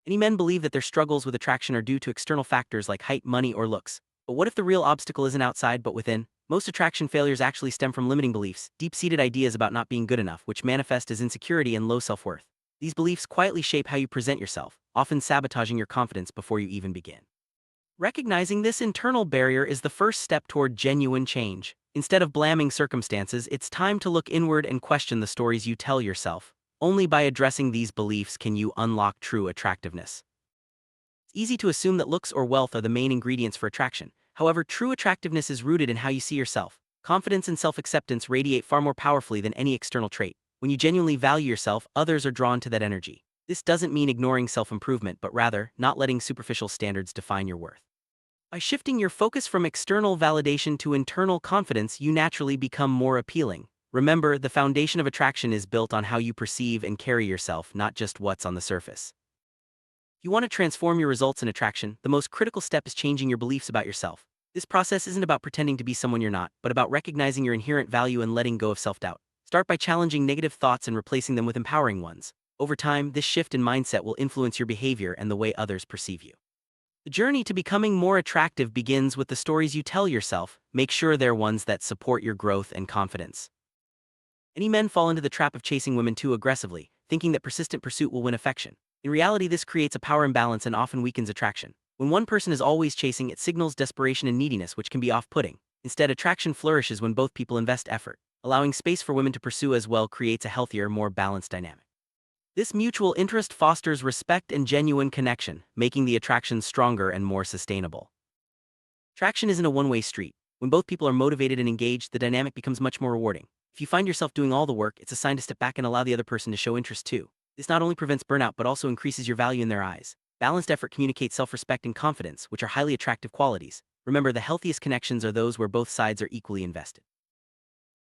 Many men believe that their struggles with attraction are due to external factors like height, money, or looks. But what if the real obstacle isn't outside but within? Most attraction failures actually stem from limiting beliefs, deep-seated ideas about not being good enough, which manifest as insecurity and low self-worth. These beliefs quietly shape how you present yourself, often sabotaging your confidence before you even begin. Recognizing this internal barrier is the first step toward genuine change. Instead of blaming circumstances, it's time to look inward and question the stories you tell yourself. Only by addressing these beliefs can you unlock true attractiveness. It's easy to assume that looks or wealth are the main ingredients for attraction. However, true attractiveness is rooted in how you see yourself. Confidence and self-acceptance radiate far more powerfully than any external trait. When you genuinely value yourself, others are drawn to that energy. This doesn't mean ignoring self-improvement, but rather, not letting superficial standards define your worth. By shifting your focus from external validation to internal confidence, you naturally become more appealing. Remember, the foundation of attraction is built on how you perceive and carry yourself, not just what's on the surface. If you want to transform your results in attraction, the most critical step is changing your beliefs about yourself. This process isn't about pretending to be someone you're not, but about recognizing your inherent value and letting go of self-doubt. Start by challenging negative thoughts and replacing them with empowering ones. Over time, this shift in mindset will influence your behavior and the way others perceive you. The journey to becoming more attractive begins with the stories you tell yourself. Make sure they're ones that support your growth and confidence. Many men fall into the trap of chasing women too aggressively, thinking that persistent pursuit will win affection. In reality, this creates a power imbalance and often weakens attraction. When one person is always chasing, it signals desperation and neediness, which can be off-putting. Instead, attraction flourishes when both people invest effort. Allowing space for women to pursue as well creates a healthier, more balanced dynamic. This mutual interest fosters respect and genuine connection, making the attraction stronger and more sustainable. Attraction isn't a one-way street. When both people are motivated and engaged, the dynamic becomes much more rewarding. If you find yourself doing all the work, it's a sign to step back and allow the other person to show interest too. This not only prevents burnout but also increases your value in their eyes. Balanced effort communicates self-respect and confidence, which are highly attractive qualities. Remember, the healthiest connections are those where both sides are equally invested.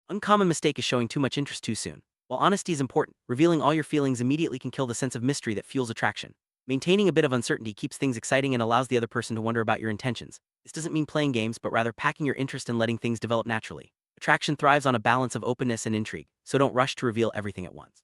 Uncommon mistake is showing too much interest too soon. While honesty is important, revealing all your feelings immediately can kill the sense of mystery that fuels attraction. Maintaining a bit of uncertainty keeps things exciting and allows the other person to wonder about your intentions. This doesn't mean playing games, but rather packing your interest and letting things develop naturally. Attraction thrives on a balance of openness and intrigue, so don't rush to reveal everything at once.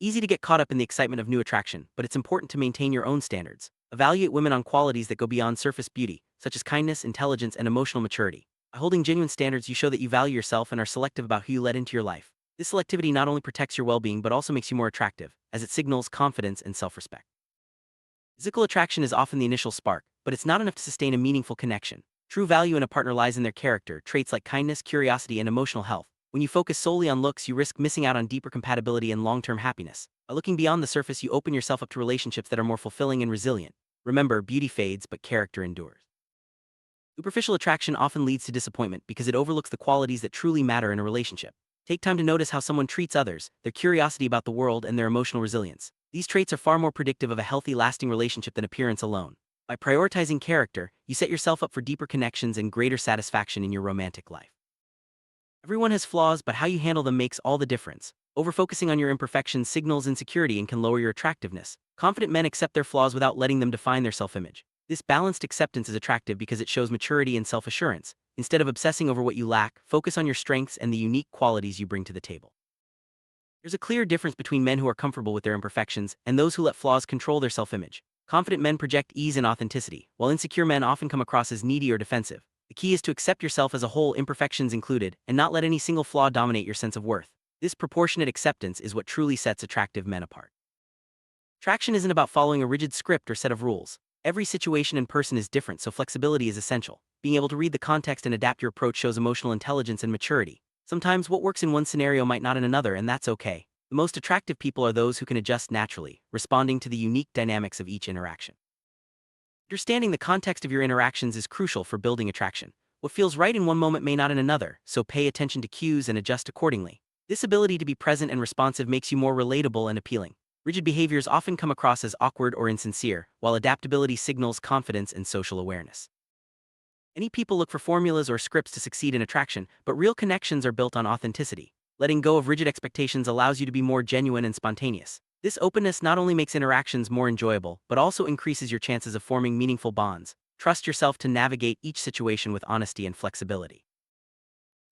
It's easy to get caught up in the excitement of new attraction, but it's important to maintain your own standards. Evaluate women on qualities that go beyond surface beauty, such as kindness, intelligence, and emotional maturity. By holding genuine standards, you show that you value yourself and are selective about who you let into your life. This selectivity not only protects your well-being but also makes you more attractive, as it signals confidence and self-respect. Physical attraction is often the initial spark, but it's not enough to sustain a meaningful connection. True value in a partner lies in their character, traits like kindness, curiosity, and emotional health. When you focus solely on looks, you risk missing out on deeper compatibility and long-term happiness. By looking beyond the surface, you open yourself up to relationships that are more fulfilling and resilient. Remember, beauty fades, but character endures. Superficial attraction often leads to disappointment because it overlooks the qualities that truly matter in a relationship. Take time to notice how someone treats others, their curiosity about the world, and their emotional resilience. These traits are far more predictive of a healthy, lasting relationship than appearance alone. By prioritizing character, you set yourself up for deeper connections and greater satisfaction in your romantic life. Everyone has flaws, but how you handle them makes all the difference. Overfocusing on your imperfections signals insecurity and can lower your attractiveness. Confident men accept their flaws without letting them define their self-image. This balanced acceptance is attractive because it shows maturity and self-assurance. Instead of obsessing over what you lack, focus on your strengths and the unique qualities you bring to the table. There's a clear difference between men who are comfortable with their imperfections and those who let flaws control their self-image. Confident men project ease and authenticity, while insecure men often come across as needy or defensive. The key is to accept yourself as a whole, imperfections included, and not let any single flaw dominate your sense of worth. This proportionate acceptance is what truly sets attractive men apart. Attraction isn't about following a rigid script or set of rules. Every situation and person is different, so flexibility is essential. Being able to read the context and adapt your approach shows emotional intelligence and maturity. Sometimes what works in one scenario might not in another, and that's okay. The most attractive people are those who can adjust naturally, responding to the unique dynamics of each interaction. Understanding the context of your interactions is crucial for building attraction. What feels right in one moment may not in another, so pay attention to cues and adjust accordingly. This ability to be present and responsive makes you more relatable and appealing. Rigid behaviors often come across as awkward or insincere, while adaptability signals confidence and social awareness. Many people look for formulas or scripts to succeed in attraction, but real connections are built on authenticity. Letting go of rigid expectations allows you to be more genuine and spontaneous. This openness not only makes interactions more enjoyable, but also increases your chances of forming meaningful bonds. Trust yourself to navigate each situation with honesty and flexibility.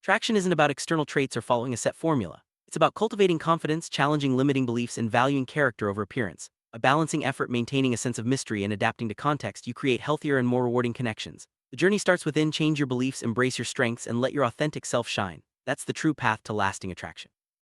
Attraction isn't about external traits or following a set formula. It's about cultivating confidence, challenging limiting beliefs, and valuing character over appearance. A balancing effort maintaining a sense of mystery and adapting to context, you create healthier and more rewarding connections. The journey starts within, change your beliefs, embrace your strengths, and let your authentic self shine. That's the true path to lasting attraction.